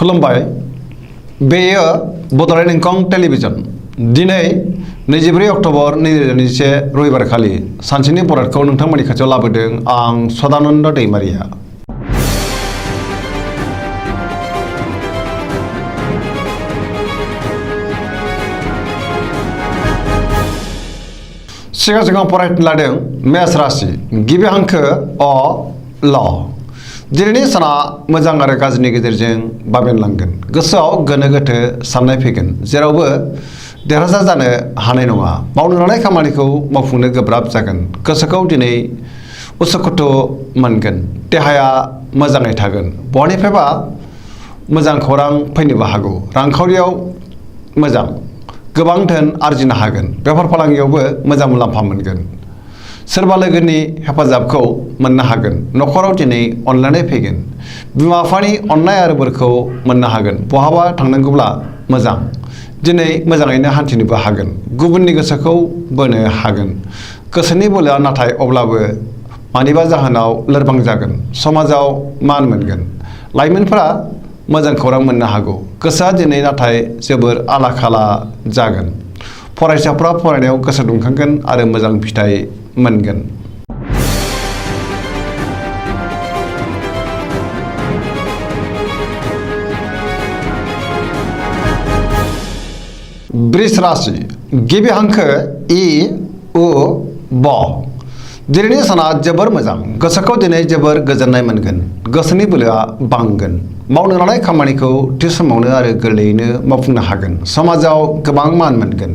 खुलुमबाय बेयो बड'लेण्ड इंखं टेलिभिजन दिनै 24 अक्ट'बर 2021 रबिबार खालि सानसेनि बरादखौ नोंथांमोननि खाथियाव लाबोदों आं सदानन्द दैमारिया। सिगां फरायनो लादों मेष राशि गिबि हांखो अ ल। दिनैनि साना मोजां आरो गाज्रिनि गेजेरजों बाबेनलांगोन। गोसोआव गोनो गोथो साननाय फैगोन, जेरावबो देरहासार जानो हानाय नङा। मावनो लानाय खामानिखौ मावफुंनो गोब्राब जागोन। गोसोखौ दिनै उसुखुथु मोनगोन। देहाया मोजाङै थागोन। बहानिफ्रायबा मोजां खौरां फैनोबो हागौ। रांखावरियाव मोजां, गोबां धोन आरजिनो हागोन। बेफार फालांगियावबो मोजां मुलाम्फा मोनगोन। सोरबा लोगोनि हेफाजाबखौ मोननो हागोन। न'खराव दिनै अनलायनाय फैगोन। बिमा बिफानि अननाय आरो बोरखौ मोननो हागोन। बहाबा थांनांगौब्ला मोजां, दिनै मोजाङैनो हान्थिनोबो हागोन। गुबुननि गोसोखौ बोनो हागोन। गोसोनि बोलोआ नाथाय अब्लाबो मानिबा जाहोनाव लोरबां जागोन। समाजाव मान मोनगोन। लाइमोनफोरा मोजां खौरां मोननो हागौ। गोसोआ दिनै नाथाय जोबोर आला खाला जागोन। फरायसाफ्रा फरायनायाव गोसो दुंखांगोन आरो मोजां फिथाइ मोनगोन। वृष राशि गिबि हांखो इ उ ब। दिनैनि साना जोबोर मोजां। गोसोखौ दिनै जोबोर गोजोननाय मोनगोन। गोसोनि बोलोआ बांगोन। मावनो लानाय खामानिखौ थि समावनो आरो गोरलैयैनो मावफुंनो हागोन। समाजाव गोबां मान मोनगोन।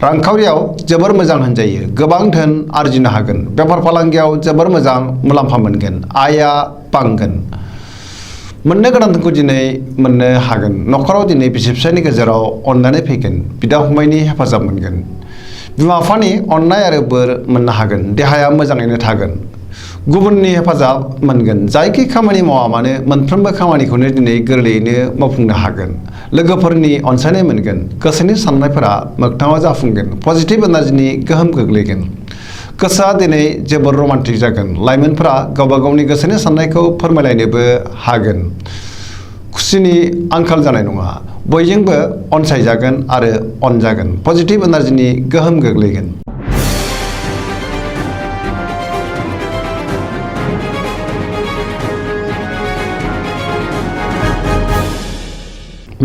रांखावरियाव जोबोर मोजां होनजायो। गोबां धोन आरजिनो हागोन। बेफार फालांगियाव जोबोर मोजां मुलाम्फा मोनगोन। आयआ बांगोन। मोननो गोनांखौ दिनै मोननो हागोन। न'खराव दिनै बिसि फिसायनि गेजेराव अनलायनाय फैगोन। बिदा फंबायनि हेफाजाब मोनगोन। बिमा बिफानि अननाय आरो बोर मोननो हागोन। देहाया मोजाङैनो थागोन। गुबुननि हेफाजाब मोनगोन। जायखि खामानि मावा मानो मोनफ्रोमबो खामानिखौनो दिनै गोरलैयैनो मावफुंनो हागोन। लोगोफोरनि अनसायनाय मोनगोन। गोसोनि साननायफोरा मोगथाङाव जाफुंगोन। पजिटिभ एनार्जिनि गोहोम गोग्लैगोन। गोसोआ दिनै जोबोर रमान्टिक जागोन। लाइमोनफोरा गावबा गावनि गोसोनि साननायखौ फोरमायलायनोबो हागोन। खुसिनि आंखाल जानाय नङा। बयजोंबो अनसायजागोन आरो अनजागोन। पजिटिभ एनार्जिनि गोहोम गोग्लैगोन।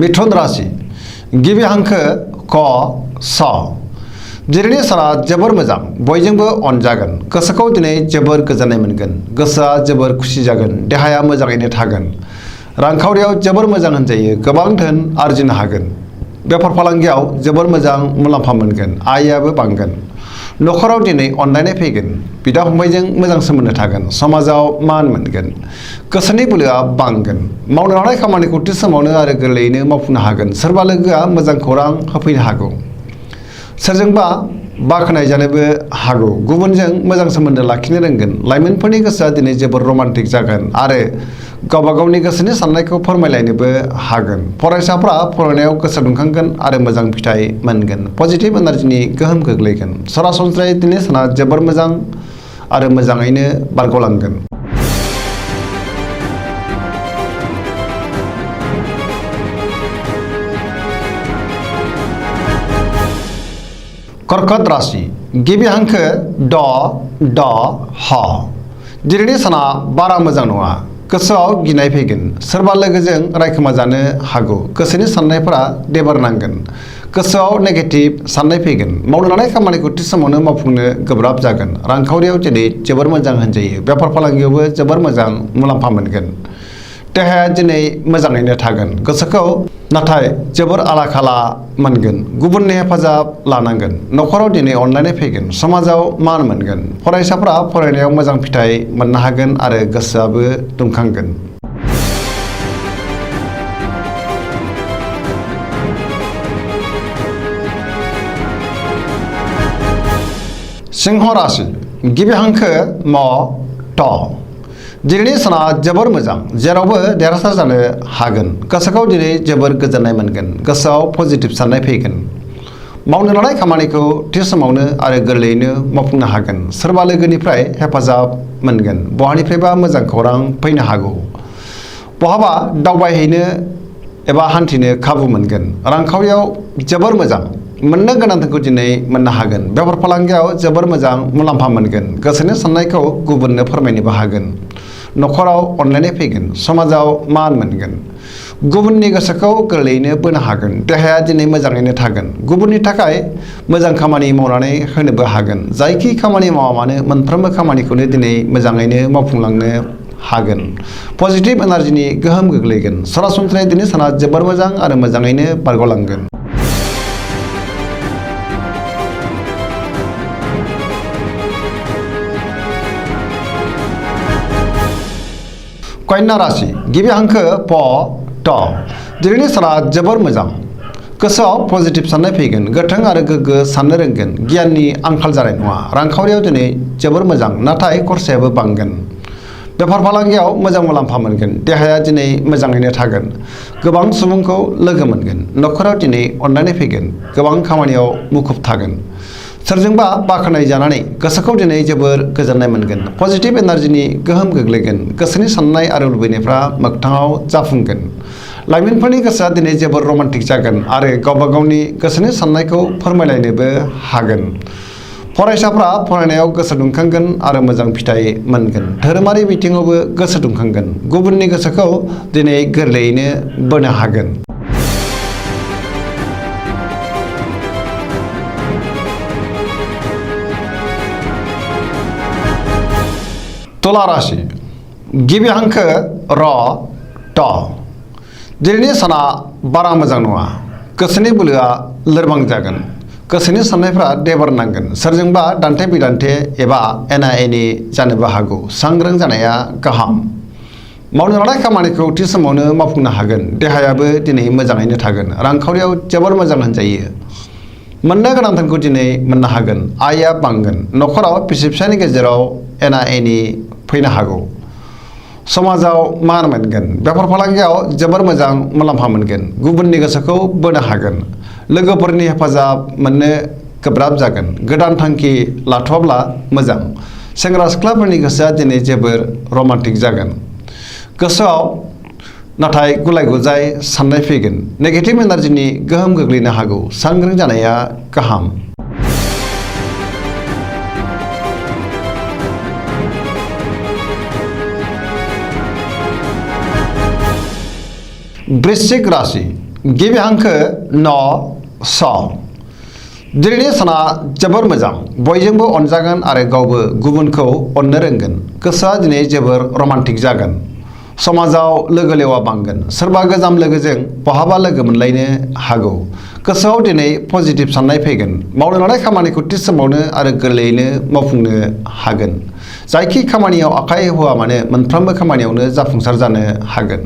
मिथुन राशि गिबि हांखो क स। दिनैनि साना जोबोर मोजां। बयजोंबो अनजागोन। गोसोखौ दिनै जोबोर गोजोननाय मोनगोन। गोसोआ जोबोर खुसि जागोन। देहाया मोजाङैनो थागोन। रांखावरियाव जोबोर मोजां होनजायो। गोबां धोन आरजिनो हागोन। बेफार फालांगियाव जोबोर मोजां मुलाम्फा मोनगोन। आयआबो बांगोन। न'खराव दिनै अनलायनाय फैगोन। बिदा फंबायजों मोजां सोमोन्दो थागोन। समाजाव मान मोनगोन। गोसोनि बोलोआ बांगोन। मावनो लानाय खामानिखौ थि समावनो आरो गोरलैयैनो मावफुंनो हागोन। सोरबा लोगोआ मोजां खौरां होफैनो हागौ। सोरजोंबा बाख्नायजानोबो हागौ। गुबुनजों मोजां सोमोन्दो लाखिनो रोंगोन। लाइमोनफोरनि गोसोआ दिनै जोबोर रमान्टिक जागोन आरो गावबा गावनि गोसोनि साननायखौ फोरमायलायनोबो हागोन। फरायसाफ्रा फरायनायाव गोसो दुंखांगोन आरो मोजां फिथाइ मोनगोन। पजिटिभ एनार्जिनि गोहोम गोग्लैगोन। सरासनस्रायै दिनै साना जोबोर मोजां आरो मोजाङैनो बारग'लांगोन। कर्कट राशि गिबि हांखो ड ड ह। दिनैनि साना बारा मोजां नङा। गोसोआव गिनाय फैगोन। सोरबा लोगोजों रायखोमा जानो हागौ। गोसोनि साननायफोरा देबार नांगोन। गोसोआव नेगेटिभ साननाय फैगोन। मावनो लानाय खामानिखौ थि समावनो मावफुंनो गोब्राब जागोन। रांखावरियाव दिनै जोबोर मोजां होनजायो। बेफार फालांगियावबो जोबोर मोजां मुलाम्फा मोनगोन। देहाया दिनै मोजाङैनो थागोन। गोसोखौ नाथाय जोबोर आला खाला मोनगोन। गुबुननि हेफाजाब लानांगोन। न'खराव दिनै अनलायनाय फैगोन। समाजाव मान मोनगोन। फरायसाफ्रा फरायनायाव मोजां फिथाइ मोननो हागोन आरो गोसोआबो दुंखांगोन। सिंह राशि गिबि हांखो म ट। दिनैनि साना जोबोर मोजां। जेरावबो देरहासार जानो हागोन। गोसोखौ दिनै जोबोर गोजोननाय मोनगोन। गोसोआव पजिटिभ साननाय फैगोन। मावनो लानाय खामानिखौ थि समावनो आरो गोरलैयैनो मावफुंनो हागोन। सोरबा लोगोनिफ्राय हेफाजाब मोनगोन। बहानिफ्रायबा मोजां खौरां फैनो हागौ। बहाबा दावबायहैनो एबा हान्थिनो खाबु मोनगोन। रांखावरियाव जोबोर मोजां मोननो गोनांखौ दिनै मोननो हागोन। बेफार फालांगियाव जोबोर मोजां मुलाम्फा मोनगोन। गोसोनि साननायखौ गुबुननो फोरमायनोबो हागोन। न'खराव अनलायनाय फैगोन। समाजाव मान मोनगोन। गुबुननि गोसोखौ गोरलैयैनो बोनो हागोन। देहाया दिनै मोजाङैनो थागोन। गुबुननि थाखाय मोजां खामानि मावनानै होनोबो हागोन। जायखि खामानि मावा मानो मोनफ्रोमबो खामानिखौनो दिनै मोजाङैनो मावफुंलांनो हागोन। पजिटिभ एनार्जिनि गोहोम गोग्लैगोन। सरासनस्रायै दिनै साना जोबोर मोजां आरो मोजाङैनो बारग'लांगोन। कन्या राशि गिबि हांखो प ट दिनैनि साना जोबोर मोजां। गोसोआव पजिटिभ साननाय फैगोन। गोथों आरो गोग्गो साननो रोंगोन। गियाननि आंखाल जानाय नङा। रांखावरियाव दिनै जोबोर मोजां नाथाय खरसायाबो बांगोन। बेफार फालांगियाव मोजां मुलाम्फा मोनगोन। देहाया दिनै मोजाङैनो थागोन। गोबां सुबुंखौ लोगो मोनगोन। न'खराव दिनै अनलायनाय फैगोन। गोबां खामानियाव मुखुब थागोन। सोरजोंबा बाख्नाय जानानै गोसोखौ दिनै जोबोर गोजोननाय मोनगोन। पजिटिभ एनार्जिनि गोहोम गोग्लैगोन। गोसोनि साननाय आरो लुबैनायफ्रा मोगथाङाव जाफुंगोन। लाइमोनफोरनि गोसोआ दिनै जोबोर रमान्टिक जागोन आरो गावबा गावनि गोसोनि साननायखौ फोरमायलायनोबो हागोन। फरायसाफ्रा फरायनायाव गोसो दुंखांगोन आरो मोजां फिथाइ मोनगोन। धोरोमारि बिथिङावबो गोसो दुंखांगोन। गुबुननि गोसोखौ दिनै गोरलैयैनो बोनो हागोन। तुला राशि गिबि हांखो र ट दिनैनि साना बारा मोजां नङा। गोसोनि बोलोआ लोरबां जागोन। गोसोनि साननायफ्रा देबार नांगोन। सोरजोंबा दान्थे बिदान्थे एबा एना एनि जानोबो हागौ। सांग्रां जानाया गाहाम। मावनो लानाय खामानिखौ थि समावनो मावफुंनो हागोन। देहायाबो दिनै मोजाङैनो थागोन। रांखावरियाव जोबोर मोजां होनजायो। मोननो गोनांखौ दिनै मोननो हागोन। आयआ बांगोन। न'खराव बिसि फिसायनि गेजेराव एना एनि फैनो हागौ। समाजाव मान मोनगोन। बेफार फालांगियाव जोबोर मोजां मुलाम्फा मोनगोन। गुबुननि गोसोखौ बोनो हागोन। लोगोफोरनि हेफाजाब मोननो गोब्राब जागोन। गोदान थांखि लाथ'वाब्ला मोजां। सेंग्रा सिख्लाफोरनि गोसोआ दिनै जोबोर रमान्टिक जागोन। गोसोआव नाथाय गुलाय गुजाय साननाय फैगोन। नेगेटिभ एनार्जिनि गोहोम गोग्लैनो हागौ। सांग्रां जानाया गाहाम। वृश्चिक राशि गिबि हांखो न स दिनैनि साना जोबोर मोजां। बयजोंबो अनजागोन आरो गावबो गुबुनखौ अननो रोंगोन। गोसोआ दिनै जोबोर रमान्टिक जागोन। समाजाव लोगो लेवा बांगोन। सोरबा गोजाम लोगोजों बहाबा लोगो मोनलायनो हागौ। गोसोआव दिनै पजिटिभ साननाय फैगोन। मावनो लानाय खामानिखौ थि समावनो आरो गोरलैयैनो मावफुंनो हागोन। जायखि खामानियाव आखाइ होआ मानो मोनफ्रोमबो खामानियावनो जाफुंसार जानो हागोन।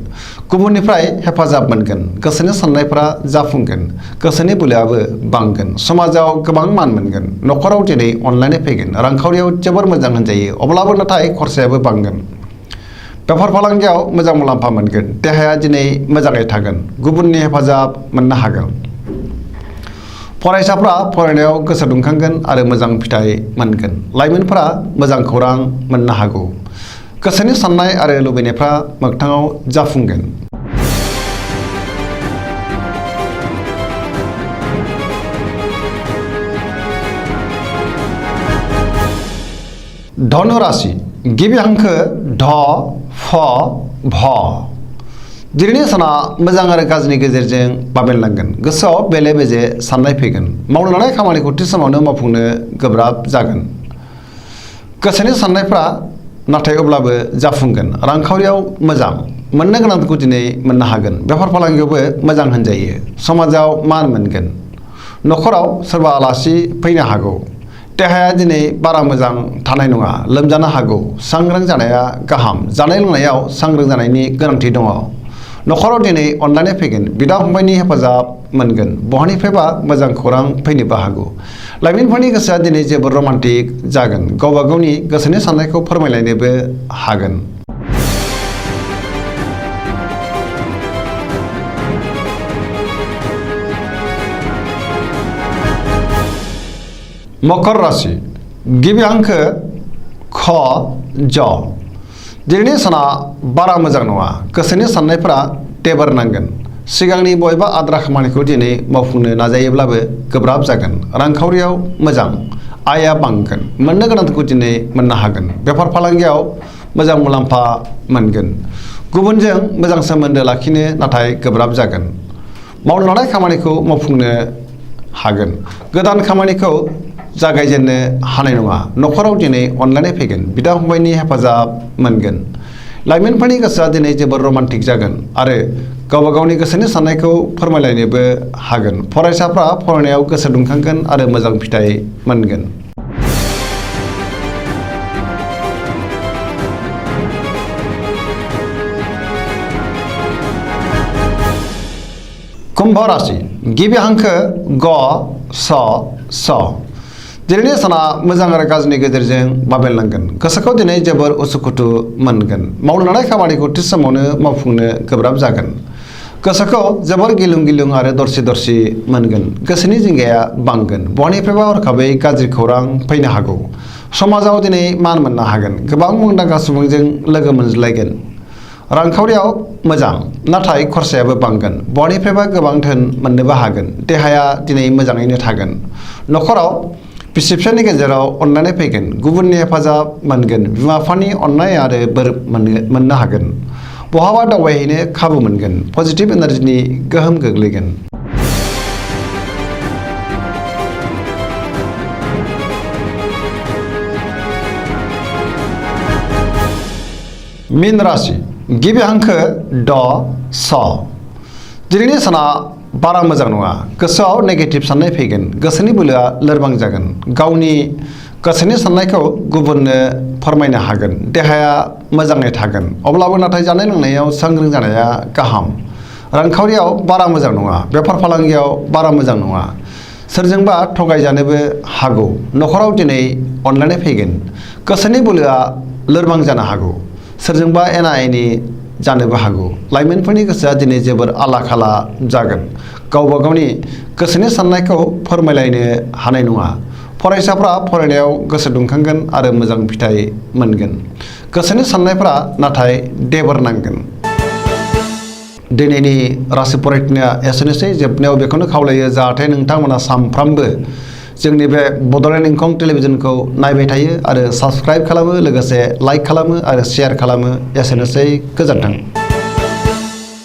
गुबुननिफ्राय हेफाजाब मोनगोन। गोसोनि साननायफ्रा जाफुंगोन। गोसोनि बोलोआबो बांगोन। समाजाव गोबां मान मोनगोन। न'खराव दिनै अनलायनाय फैगोन। रांखावरियाव जोबोर मोजां होनजायो। अब्लाबो नाथाय खरसायाबो बांगोन। बेफार फालांगियाव मोजां मुलाम्फा मोनगोन। देहाया दिनै मोजाङै थागोन। गुबुननि हेफाजाब मोननो हागोन। फरायसाफ्रा फरायनायाव गोसो दुंखांगोन आरो मोजां फिथाइ मोनगोन। लाइमोनफोरा मोजां खौरां मोननो हागौ। गोसोनि साननाय आरो लुबैनायफ्रा मोगथाङाव जाफुंगोन। धनु राशि गिबि हांखो ध फ भ दिनैनि साना मोजां आरो गाज्रिनि गेजेरजों बाबेनलांगोन। गोसोआव बेले बेजे साननाय फैगोन। मावनो लानाय खामानिखौ थि समावनो मावफुंनो गोब्राब जागोन। गोसोनि साननायफ्रा नाथाय अब्लाबो जाफुंगोन। रांखावरियाव मोजां। मोननो गोनांखौ दिनै मोननो हागोन। बेफार फालांगियावबो मोजां होनजायो। समाजाव मान मोनगोन। न'खराव सोरबा आलासि फैनो हागौ। देहाया दिनै बारा मोजां थानाय नङा। लोमजानो हागौ। सांग्रां जानाया गाहाम। जानाय लोंनायाव सांग्रां जानायनि गोनांथि दङ। न'खराव दिनै अनलायनाय फैगोन। बिदा फंबायनि हेफाजाब मोनगोन। बहानिफ्रायबा मोजां खौरां फैनोबो हागौ। लाइमोनफोरनि गोसोआ दिनै जोबोर रमान्टिक जागोन। गावबा गावनि गोसोनि साननायखौ फोरमायलायनोबो हागोन। मकर राशि गिबि हांखो ख ज दिनैनि साना बारा मोजां नङा। गोसोनि साननायफोरा टेबार नांगोन। सिगांनि बबेबा आद्रा खामानिखौ दिनै मावफुंनो नाजायोब्लाबो गोब्राब जागोन। रांखावरियाव मोजां, आयआ बांगोन, मोननो गोनांखौ दिनै मोननो हागोन। बेफार फालांगियाव मोजां मुलाम्फा मोनगोन। गुबुनजों मोजां सोमोन्दो लाखिनो नाथाय गोब्राब जागोन। मावनो लानाय खामानिखौ मावफुंनो हागोन। गोदान खामानिखौ जागायजेननो हानाय नङा। न'खराव दिनै अनलायनाय फैगोन। बिदा फंबायनि हेफाजाब मोनगोन। लाइमोनफोरनि गोसोआ दिनै जोबोर रमान्टिक जागोन आरो गावबा गावनि गोसोनि साननायखौ फोरमायलायनोबो हागोन। फरायसाफ्रा फरायनायाव गोसो दुंखांगोन आरो मोजां फिथाइ मोनगोन। कुम्भ राशि गिबि हांखो ग स स। दिनैनि साना मोजां आरो गाज्रिनि गेजेरजों बाबेनलांगोन। गोसोखौ दिनै जोबोर उसुखुथु मोनगोन। मावनो लानाय खामानिखौ थि समावनो मावफुंनो गोब्राब जागोन। गोसोखौ जोबोर गिलुं गिलुं आरो दरसि दरसि मोनगोन। गोसोनि जिंगाया बांगोन। बहानिफ्रायबा हरखाबै गाज्रि खौरां फैनो हागौ। समाजाव दिनै मान मोननो हागोन। गोबां मुंदांखा सुबुंजों लोगो मोनज्लायगोन। रांखावरियाव मोजां, नाथाय खरसायाबो बांगोन। बहानिफ्रायबा गोबां धोन मोननोबो हागोन। देहाया दिनै मोजाङैनो थागोन। न'खराव बिसि फिसायनि गेजेराव अनलायनाय फैगोन। गुबुननि हेफाजाब मोनगोन। बिमा बिफानि अननाय आरो बोर मोननो हागोन। बहाबा दावबायहैनो खाबु मोनगोन। पजिटिभ एनार्जिनि गोहोम गोग्लैगोन। मीन राशि गिबि हांखो ड स। दिनैनि साना बारा मोजां नङा। गोसोआव नेगेटिभ साननाय फैगोन। गोसोनि बोलोआ लोरबां जागोन। गावनि गोसोनि साननायखौ गुबुननो फोरमायनो हागोन। देहाया मोजाङै थागोन। अब्लाबो नाथाय जानाय लोंनायाव सांग्रां जानाया गाहाम। रांखावरियाव बारा मोजां नङा। बेफार फालांगियाव बारा मोजां नङा। सोरजोंबा थगायजानोबो हागौ। न'खराव दिनै अनलायनाय फैगोन। गोसोनि बोलोआ लोरबां जानो हागौ। सोरजोंबा एना एनि जानोबो हागौ। लाइमोनफोरनि गोसोआ दिनै जोबोर आला खाला जागोन। गावबा गावनि गोसोनि साननायखौ फोरमायलायनो हानाय नङा। फरायसाफ्रा फरायनायाव गोसो दुंखांगोन आरो मोजां फिथाइ मोनगोन। गोसोनि साननायफ्रा नाथाय देबोर नांगोन। दिनैनि राशि फरायनाया एसेनोसै। जोबनायाव बेखौनो खावलायो जाहाथे नोंथांमोना सानफ्रामबो जोंनि बे बड'लेण्ड इंखं टेलिभिजनखौ नायबाय थायो आरो साबस्क्राइब खालामो, लोगोसे लाइक खालामो आरो शेयार खालामो। एसेनोसै, गोजोन्थों।